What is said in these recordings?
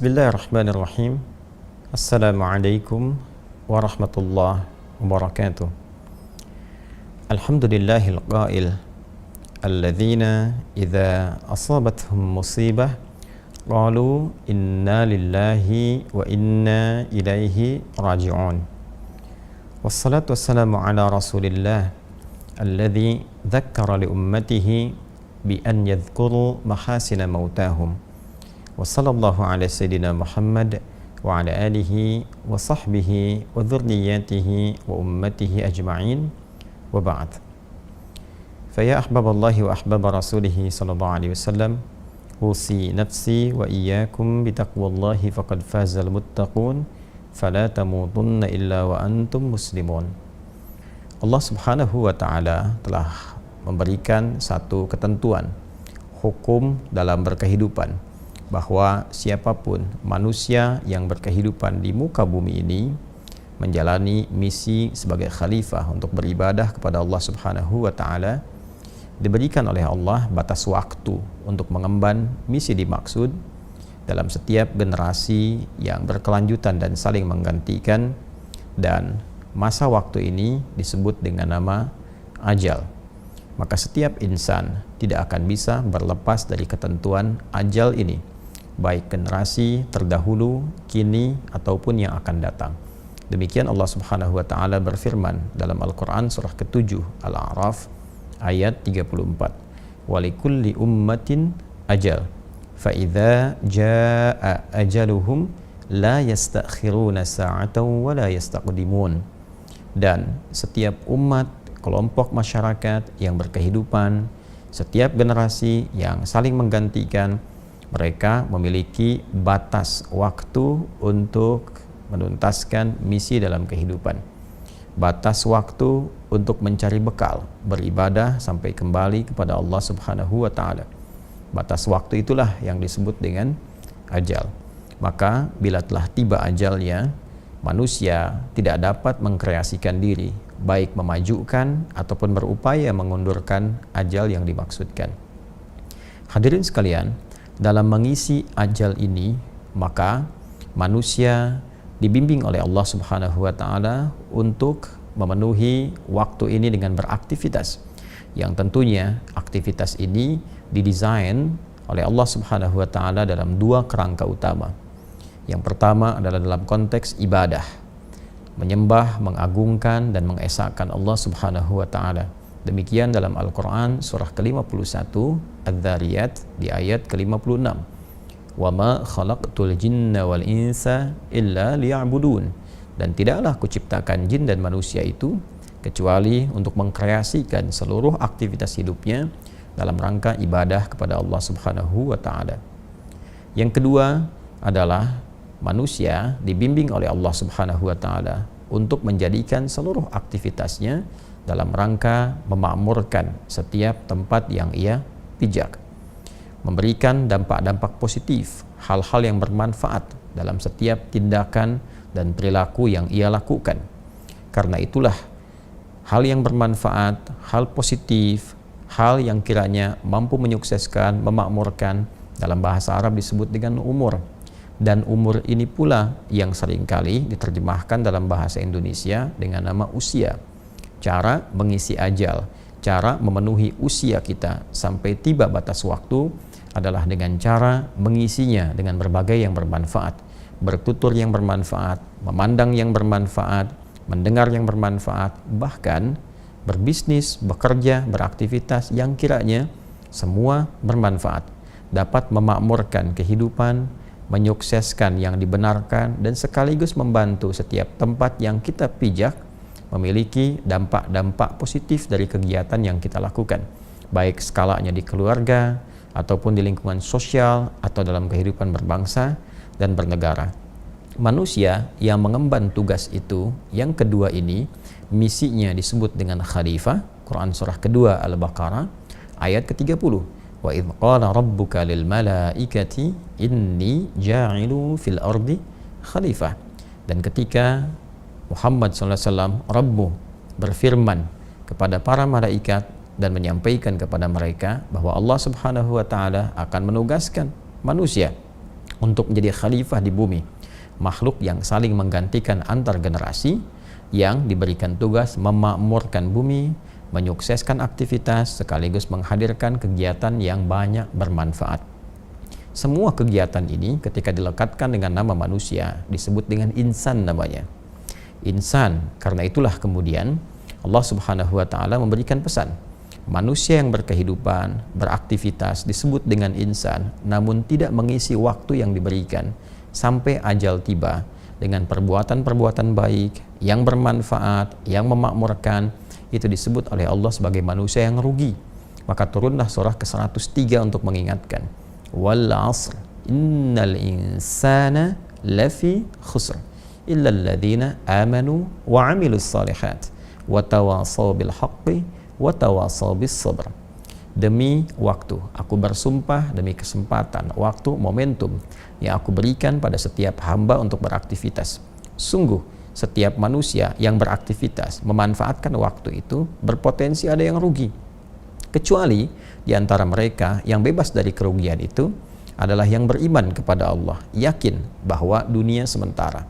Bismillahirrahmanirrahim. Assalamualaikum warahmatullahi wabarakatuh. Alhamdulillahil qail alladzina idza asabathum musibah qalu inna lillahi wa inna ilaihi raji'un. Wassalatu wassalamu ala rasulillah alladzi dzakkara li ummatihi bi an yadhkuru mahasina mautahum. Wa sallallahu ala sayyidina Muhammad wa ala alihi wa sahbihi wa dhurriyyatihi wa ummatihi ajma'in wa ba'd. Fa ya ahbaballahi wa ahbaba rasulihi sallallahu alaihi wasallam, usi nafsi wa iyyakum bi taqwallahi faqad fazal muttaqun fala tamutunna illa wa antum muslimun. Allah Subhanahu wa taala telah memberikan satu ketentuan hukum dalam berkehidupan, bahwa siapapun manusia yang berkehidupan di muka bumi ini menjalani misi sebagai khalifah untuk beribadah kepada Allah Subhanahu wa taala, diberikan oleh Allah batas waktu untuk mengemban misi dimaksud dalam setiap generasi yang berkelanjutan dan saling menggantikan, dan masa waktu ini disebut dengan nama ajal. Maka setiap insan tidak akan bisa berlepas dari ketentuan ajal ini, baik generasi terdahulu, kini, ataupun yang akan datang. Demikian Allah Subhanahu wa taala berfirman dalam Al-Qur'an surah ke-7 Al-A'raf ayat 34. Walikulli ummatin ajal fa idza jaa ajaluhum la yastakhiruna sa'atan wa la yastaqdimun. Dan setiap umat, kelompok masyarakat yang berkehidupan, setiap generasi yang saling menggantikan, mereka memiliki batas waktu untuk menuntaskan misi dalam kehidupan, batas waktu untuk mencari bekal, beribadah sampai kembali kepada Allah Subhanahu wa taala. Batas waktu itulah yang disebut dengan ajal. Maka bila telah tiba ajalnya, manusia tidak dapat mengkreasikan diri, baik memajukan ataupun berupaya mengundurkan ajal yang dimaksudkan. Hadirin sekalian, dalam mengisi ajal ini, maka manusia dibimbing oleh Allah Subhanahu wa taala untuk memenuhi waktu ini dengan beraktivitas, yang tentunya aktivitas ini didesain oleh Allah Subhanahu wa taala dalam dua kerangka utama. Yang pertama adalah dalam konteks ibadah, menyembah, mengagungkan dan mengesahkan Allah Subhanahu wa taala. Demikian dalam Al-Quran surah ke-51 Adz-Dzariyat di ayat ke-56. Wa ma khalaqtul jinna wal insa illa liya'budun. Dan tidaklah kuciptakan jin dan manusia itu kecuali untuk mengkreasikan seluruh aktivitas hidupnya dalam rangka ibadah kepada Allah Subhanahu wa taala. Yang kedua adalah manusia dibimbing oleh Allah Subhanahu wa taala untuk menjadikan seluruh aktivitasnya dalam rangka memakmurkan setiap tempat yang ia pijak, memberikan dampak-dampak positif, hal-hal yang bermanfaat dalam setiap tindakan dan perilaku yang ia lakukan. Karena itulah hal yang bermanfaat, hal positif, hal yang kiranya mampu menyukseskan, memakmurkan, dalam bahasa Arab disebut dengan umur. Dan umur ini pula yang seringkali diterjemahkan dalam bahasa Indonesia dengan nama usia. Cara mengisi ajal, cara memenuhi usia kita sampai tiba batas waktu adalah dengan cara mengisinya dengan berbagai yang bermanfaat, bertutur yang bermanfaat, memandang yang bermanfaat, mendengar yang bermanfaat, bahkan berbisnis, bekerja, beraktivitas yang kiranya semua bermanfaat, dapat memakmurkan kehidupan, menyukseskan yang dibenarkan, dan sekaligus membantu setiap tempat yang kita pijak memiliki dampak-dampak positif dari kegiatan yang kita lakukan, baik skalanya di keluarga ataupun di lingkungan sosial atau dalam kehidupan berbangsa dan bernegara. Manusia yang mengemban tugas itu, yang kedua ini, misinya disebut dengan khalifah. Quran surah kedua Al-Baqarah ayat ke-30. Wa idh qala rabbuka lil malaikati inni ja'ilu fil ardi khalifah. Dan ketika Muhammad SAW, Rabbu, berfirman kepada para malaikat dan menyampaikan kepada mereka bahwa Allah Subhanahu wa taala akan menugaskan manusia untuk menjadi khalifah di bumi, makhluk yang saling menggantikan antar generasi, yang diberikan tugas memakmurkan bumi, menyukseskan aktivitas sekaligus menghadirkan kegiatan yang banyak bermanfaat. Semua kegiatan ini ketika dilekatkan dengan nama manusia disebut dengan insan namanya. Insan, karena itulah kemudian Allah Subhanahu wa taala memberikan pesan. Manusia yang berkehidupan, beraktivitas disebut dengan insan, namun tidak mengisi waktu yang diberikan sampai ajal tiba dengan perbuatan-perbuatan baik yang bermanfaat, yang memakmurkan, itu disebut oleh Allah sebagai manusia yang rugi. Maka turunlah surah ke-103 untuk mengingatkan, wal 'asr innal insana lafi khusr illa alladhina amanu wa 'amilus shalihat wa tawasaw bil haqqi wa tawasaw bis sabr. Demi waktu, aku bersumpah, demi kesempatan, waktu, momentum yang aku berikan pada setiap hamba untuk beraktivitas. Sungguh, setiap manusia yang beraktivitas memanfaatkan waktu itu berpotensi ada yang rugi. Kecuali di antara mereka yang bebas dari kerugian itu adalah yang beriman kepada Allah, yakin bahwa dunia sementara.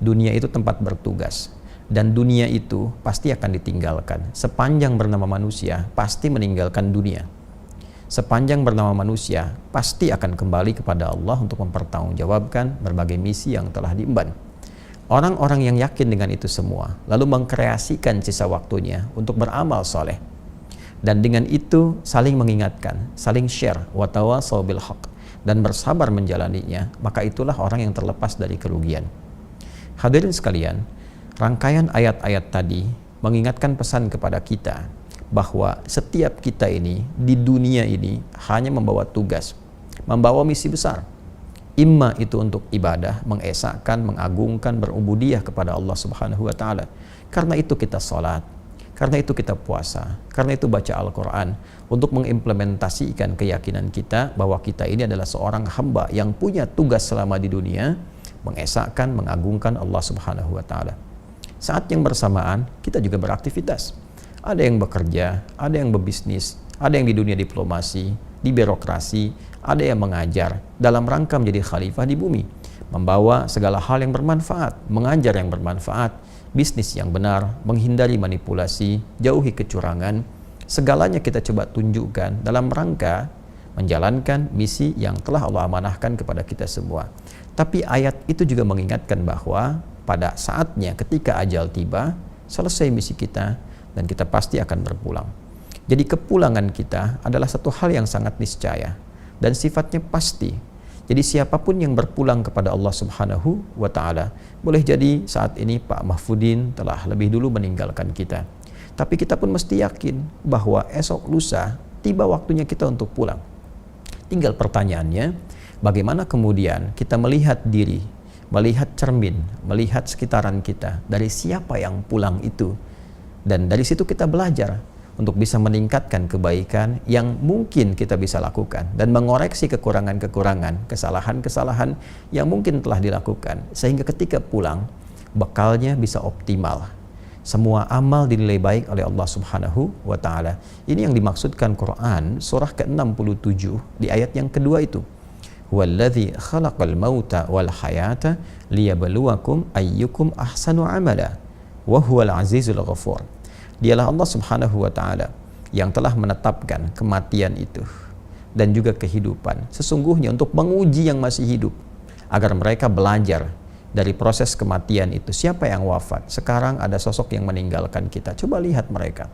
Dunia itu tempat bertugas. Dan dunia itu pasti akan ditinggalkan. Sepanjang bernama manusia, pasti meninggalkan dunia. Sepanjang bernama manusia, pasti akan kembali kepada Allah untuk mempertanggungjawabkan berbagai misi yang telah diemban. Orang-orang yang yakin dengan itu semua, lalu mengkreasikan sisa waktunya untuk beramal soleh. Dan dengan itu saling mengingatkan, saling share, watawasaw bil haq, dan bersabar menjalaninya, maka itulah orang yang terlepas dari kerugian. Hadirin sekalian, rangkaian ayat-ayat tadi mengingatkan pesan kepada kita bahwa setiap kita ini di dunia ini hanya membawa tugas, membawa misi besar. Imma itu untuk ibadah, mengesahkan, mengagungkan, berubudiyah kepada Allah Subhanahu wa taala. Karena itu kita salat, karena itu kita puasa, karena itu baca Al-Qur'an untuk mengimplementasikan keyakinan kita bahwa kita ini adalah seorang hamba yang punya tugas selama di dunia, mengesahkan, mengagungkan Allah Subhanahu wa taala. Saat yang bersamaan kita juga beraktivitas. Ada yang bekerja, ada yang berbisnis, ada yang di dunia diplomasi, di birokrasi, ada yang mengajar dalam rangka menjadi khalifah di bumi, membawa segala hal yang bermanfaat, mengajar yang bermanfaat, bisnis yang benar, menghindari manipulasi, jauhi kecurangan. Segalanya kita coba tunjukkan dalam rangka menjalankan misi yang telah Allah amanahkan kepada kita semua. Tapi ayat itu juga mengingatkan bahwa pada saatnya ketika ajal tiba, selesai misi kita dan kita pasti akan berpulang. Jadi kepulangan kita adalah satu hal yang sangat niscaya dan sifatnya pasti. Jadi siapapun yang berpulang kepada Allah Subhanahu wa taala, boleh jadi saat ini Pak Mahfudin telah lebih dulu meninggalkan kita. Tapi kita pun mesti yakin bahwa esok lusa tiba waktunya kita untuk pulang. Tinggal pertanyaannya, bagaimana kemudian kita melihat diri, melihat cermin, melihat sekitaran kita, dari siapa yang pulang itu, dan dari situ kita belajar untuk bisa meningkatkan kebaikan yang mungkin kita bisa lakukan dan mengoreksi kekurangan-kekurangan, kesalahan-kesalahan yang mungkin telah dilakukan, sehingga ketika pulang bekalnya bisa optimal. Semua amal dinilai baik oleh Allah Subhanahu wa taala. Ini yang dimaksudkan Quran surah ke-67 di ayat yang kedua itu. Huwallazi khalaqal mauta wal hayata liyabluwakum ayyukum ahsanu amala wa huwal azizul ghafur. Dialah Allah Subhanahu wa taala yang telah menetapkan kematian itu dan juga kehidupan sesungguhnya untuk menguji yang masih hidup agar mereka belajar dari proses kematian itu. Siapa yang wafat? Sekarang ada sosok yang meninggalkan kita. Coba lihat mereka.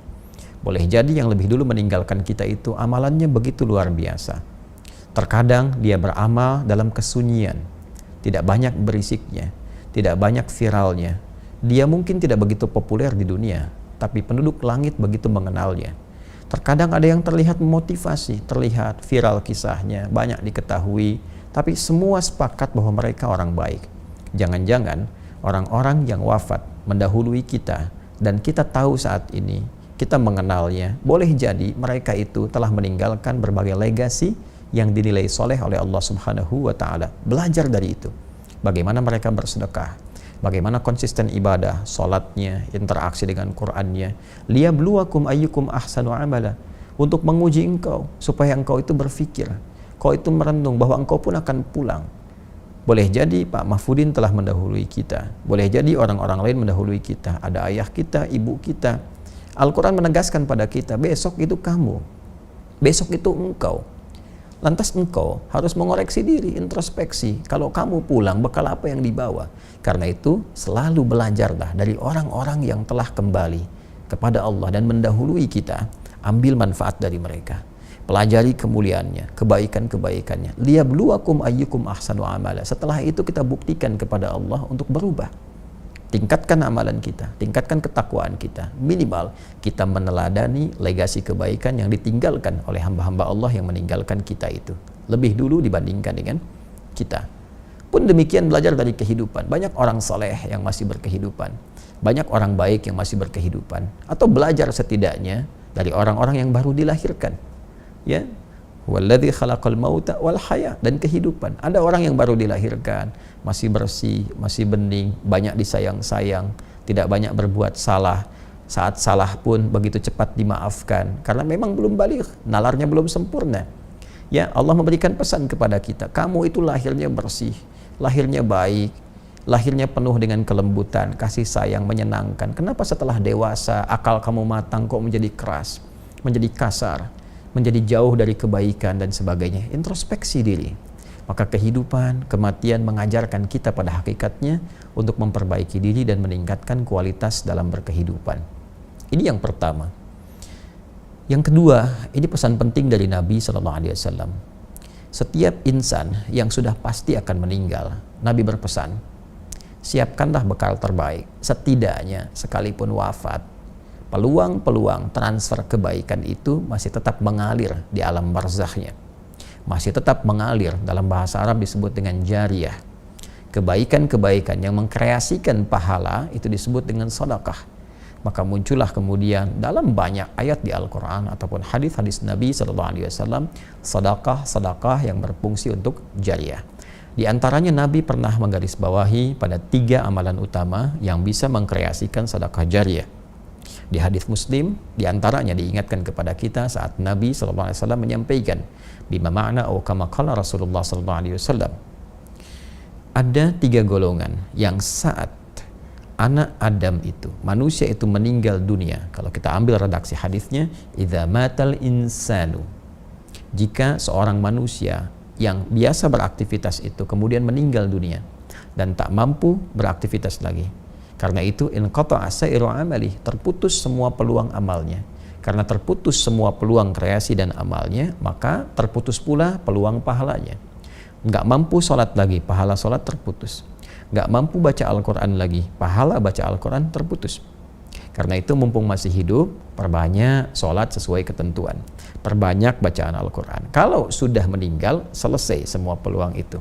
Boleh jadi yang lebih dulu meninggalkan kita itu amalannya begitu luar biasa. Terkadang dia beramal dalam kesunyian, tidak banyak berisiknya, tidak banyak viralnya. Dia mungkin tidak begitu populer di dunia, tapi penduduk langit begitu mengenalnya. Terkadang ada yang terlihat memotivasi, terlihat viral kisahnya, banyak diketahui, tapi semua sepakat bahwa mereka orang baik. Jangan-jangan orang-orang yang wafat mendahului kita dan kita tahu saat ini, kita mengenalnya, boleh jadi mereka itu telah meninggalkan berbagai legasi yang dinilai soleh oleh Allah Subhanahu wa ta'ala. Belajar dari itu. Bagaimana mereka bersedekah, bagaimana konsisten ibadah, sholatnya, interaksi dengan Qur'annya. Liyabluwakum ayyukum ahsanu amala. Untuk menguji engkau, supaya engkau itu berpikir, kau itu merenung bahwa engkau pun akan pulang. Boleh jadi Pak Mahfudin telah mendahului kita. Boleh jadi orang-orang lain mendahului kita. Ada ayah kita, ibu kita. Al-Quran menegaskan pada kita, besok itu kamu. Besok itu engkau. Lantas engkau harus mengoreksi diri, introspeksi. Kalau kamu pulang, bekal apa yang dibawa? Karena itu, selalu belajarlah dari orang-orang yang telah kembali kepada Allah dan mendahului kita. Ambil manfaat dari mereka. Pelajari kemuliaannya, kebaikan-kebaikannya. Liyabluwakum ayyukum ahsanu amala. Setelah itu kita buktikan kepada Allah untuk berubah. Tingkatkan amalan kita, tingkatkan ketakwaan kita. Minimal kita meneladani legasi kebaikan yang ditinggalkan oleh hamba-hamba Allah yang meninggalkan kita itu. Lebih dulu dibandingkan dengan kita. Pun demikian belajar dari kehidupan. Banyak orang saleh yang masih berkehidupan. Banyak orang baik yang masih berkehidupan. Atau belajar setidaknya dari orang-orang yang baru dilahirkan. Ya, walladzi khalaqal mauta wal haya, dan kehidupan. Ada orang yang baru dilahirkan, masih bersih, masih bening, banyak disayang-sayang, tidak banyak berbuat salah. Saat salah pun begitu cepat dimaafkan karena memang belum baligh, nalarnya belum sempurna. Ya, Allah memberikan pesan kepada kita, kamu itu lahirnya bersih, lahirnya baik, lahirnya penuh dengan kelembutan, kasih sayang, menyenangkan. Kenapa setelah dewasa, akal kamu matang kok menjadi keras, menjadi kasar, menjadi jauh dari kebaikan dan sebagainya? Introspeksi diri. Maka kehidupan, kematian mengajarkan kita pada hakikatnya untuk memperbaiki diri dan meningkatkan kualitas dalam berkehidupan. Ini yang pertama. Yang kedua, ini pesan penting dari Nabi SAW. Setiap insan yang sudah pasti akan meninggal, Nabi berpesan, siapkanlah bekal terbaik. Setidaknya sekalipun wafat, peluang-peluang transfer kebaikan itu masih tetap mengalir di alam barzakhnya. Masih tetap mengalir, dalam bahasa Arab disebut dengan jariyah. Kebaikan-kebaikan yang mengkreasikan pahala itu disebut dengan sedekah. Maka muncullah kemudian dalam banyak ayat di Al-Quran ataupun hadis-hadis Nabi SAW, sedekah-sedekah yang berfungsi untuk jariyah. Di antaranya Nabi pernah menggarisbawahi pada 3 amalan utama yang bisa mengkreasikan sedekah jariyah. Di hadis Muslim, di antaranya diingatkan kepada kita saat Nabi SAW menyampaikan, bima ma'na atau kama qala Rasulullah SAW. Ada 3 golongan yang saat anak Adam itu, manusia itu meninggal dunia. Kalau kita ambil redaksi hadisnya, idza matal insanu. Jika seorang manusia yang biasa beraktivitas itu kemudian meninggal dunia dan tak mampu beraktivitas lagi. Karena itu inqata'a sa'iru amali, terputus semua peluang amalnya. Karena terputus semua peluang kreasi dan amalnya, maka terputus pula peluang pahalanya. Nggak mampu sholat lagi, pahala sholat terputus. Nggak mampu baca Al-Quran lagi, pahala baca Al-Quran terputus. Karena itu mumpung masih hidup, perbanyak sholat sesuai ketentuan. Perbanyak bacaan Al-Quran. Kalau sudah meninggal, selesai semua peluang itu.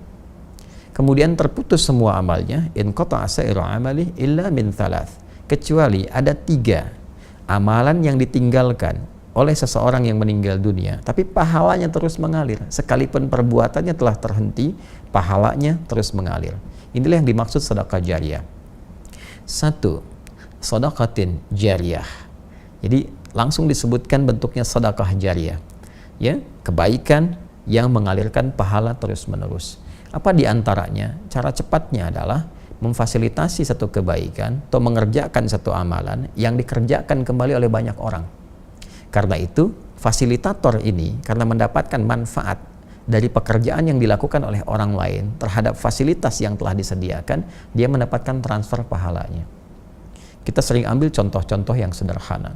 Kemudian terputus semua amalnya, in qata'a sa'iru amali illa min thalath, kecuali ada 3 amalan yang ditinggalkan oleh seseorang yang meninggal dunia, tapi pahalanya terus mengalir. Sekalipun perbuatannya telah terhenti, pahalanya terus mengalir. Inilah yang dimaksud sedekah jariyah. 1. Sedekatin jariyah. Jadi langsung disebutkan bentuknya sedekah jariyah. Ya, kebaikan yang mengalirkan pahala terus-menerus. Apa di antaranya? Cara cepatnya adalah memfasilitasi satu kebaikan atau mengerjakan satu amalan yang dikerjakan kembali oleh banyak orang. Karena itu, fasilitator ini karena mendapatkan manfaat dari pekerjaan yang dilakukan oleh orang lain terhadap fasilitas yang telah disediakan, dia mendapatkan transfer pahalanya. Kita sering ambil contoh-contoh yang sederhana.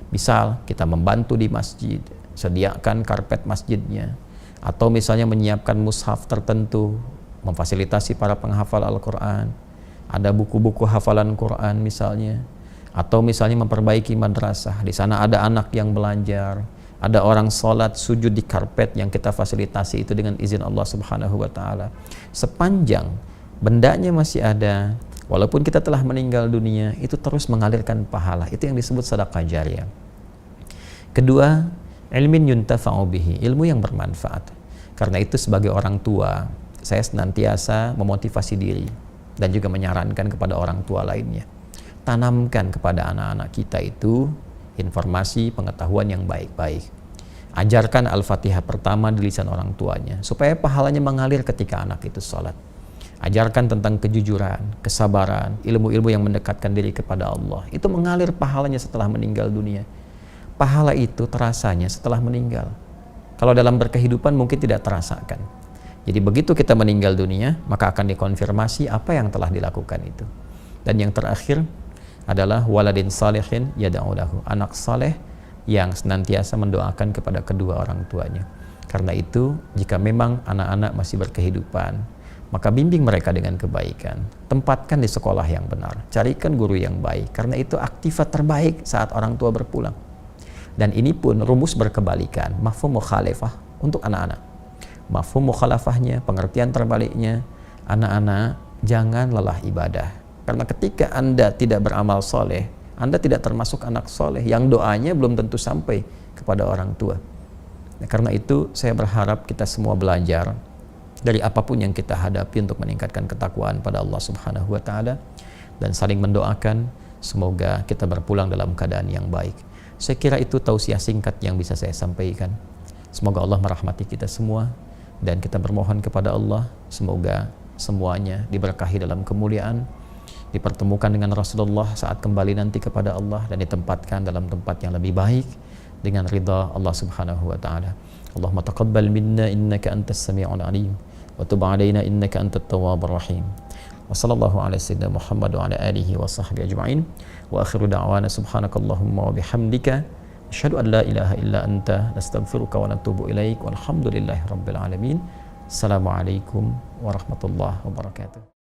Misal, kita membantu di masjid, sediakan karpet masjidnya, atau misalnya menyiapkan mushaf tertentu, memfasilitasi para penghafal Al-Quran, ada buku-buku hafalan Quran misalnya, atau misalnya memperbaiki madrasah, di sana ada anak yang belajar, ada orang sholat sujud di karpet yang kita fasilitasi itu dengan izin Allah Subhanahu wa Ta'ala. Sepanjang bendanya masih ada, walaupun kita telah meninggal dunia, itu terus mengalirkan pahala. Itu yang disebut sedekah jariyah. Kedua, ilmin yuntafa'u bihi, ilmu yang bermanfaat. Karena itu sebagai orang tua, saya senantiasa memotivasi diri dan juga menyarankan kepada orang tua lainnya. Tanamkan kepada anak-anak kita itu informasi pengetahuan yang baik-baik. Ajarkan Al-Fatihah pertama di lisan orang tuanya supaya pahalanya mengalir ketika anak itu sholat. Ajarkan tentang kejujuran, kesabaran, ilmu-ilmu yang mendekatkan diri kepada Allah. Itu mengalir pahalanya setelah meninggal dunia. Pahala itu terasanya setelah meninggal. Kalau dalam berkehidupan mungkin tidak terasakan. Jadi begitu kita meninggal dunia, maka akan dikonfirmasi apa yang telah dilakukan itu. Dan yang terakhir adalah waladin salihin yad'u lahu, anak saleh yang senantiasa mendoakan kepada kedua orang tuanya. Karena itu, jika memang anak-anak masih berkehidupan, maka bimbing mereka dengan kebaikan. Tempatkan di sekolah yang benar. Carikan guru yang baik. Karena itu aktifat terbaik saat orang tua berpulang. Dan ini pun rumus berkebalikan. Mafhum mukhalafah untuk anak-anak. Mafhum mukhalafahnya, pengertian terbaliknya, anak-anak jangan lelah ibadah. Karena ketika Anda tidak beramal soleh, Anda tidak termasuk anak soleh yang doanya belum tentu sampai kepada orang tua. Nah, karena itu saya berharap kita semua belajar dari apapun yang kita hadapi untuk meningkatkan ketakwaan pada Allah Subhanahu wa Ta'ala, dan saling mendoakan semoga kita berpulang dalam keadaan yang baik. Saya kira itu tausiah singkat yang bisa saya sampaikan. Semoga Allah merahmati kita semua, dan kita bermohon kepada Allah semoga semuanya diberkahi dalam kemuliaan, dipertemukan dengan Rasulullah saat kembali nanti kepada Allah, dan ditempatkan dalam tempat yang lebih baik dengan ridha Allah Subhanahu wa Ta'ala. Allahumma taqabbal minna innaka antas sami'ul alim wa tub 'alaina innaka antat tawwabur rahim. Wa sallallahu ala sayyidina Muhammad wa ala alihi wa sahbihi ajma'in. Wa akhiru da'wana subhanakallahumma wa bihamdika asyhadu an la ilaha illa anta nastaghfiruka wa natubu ilaik. Walhamdulillahi rabbil alamin. Assalamualaikum warahmatullahi wabarakatuh.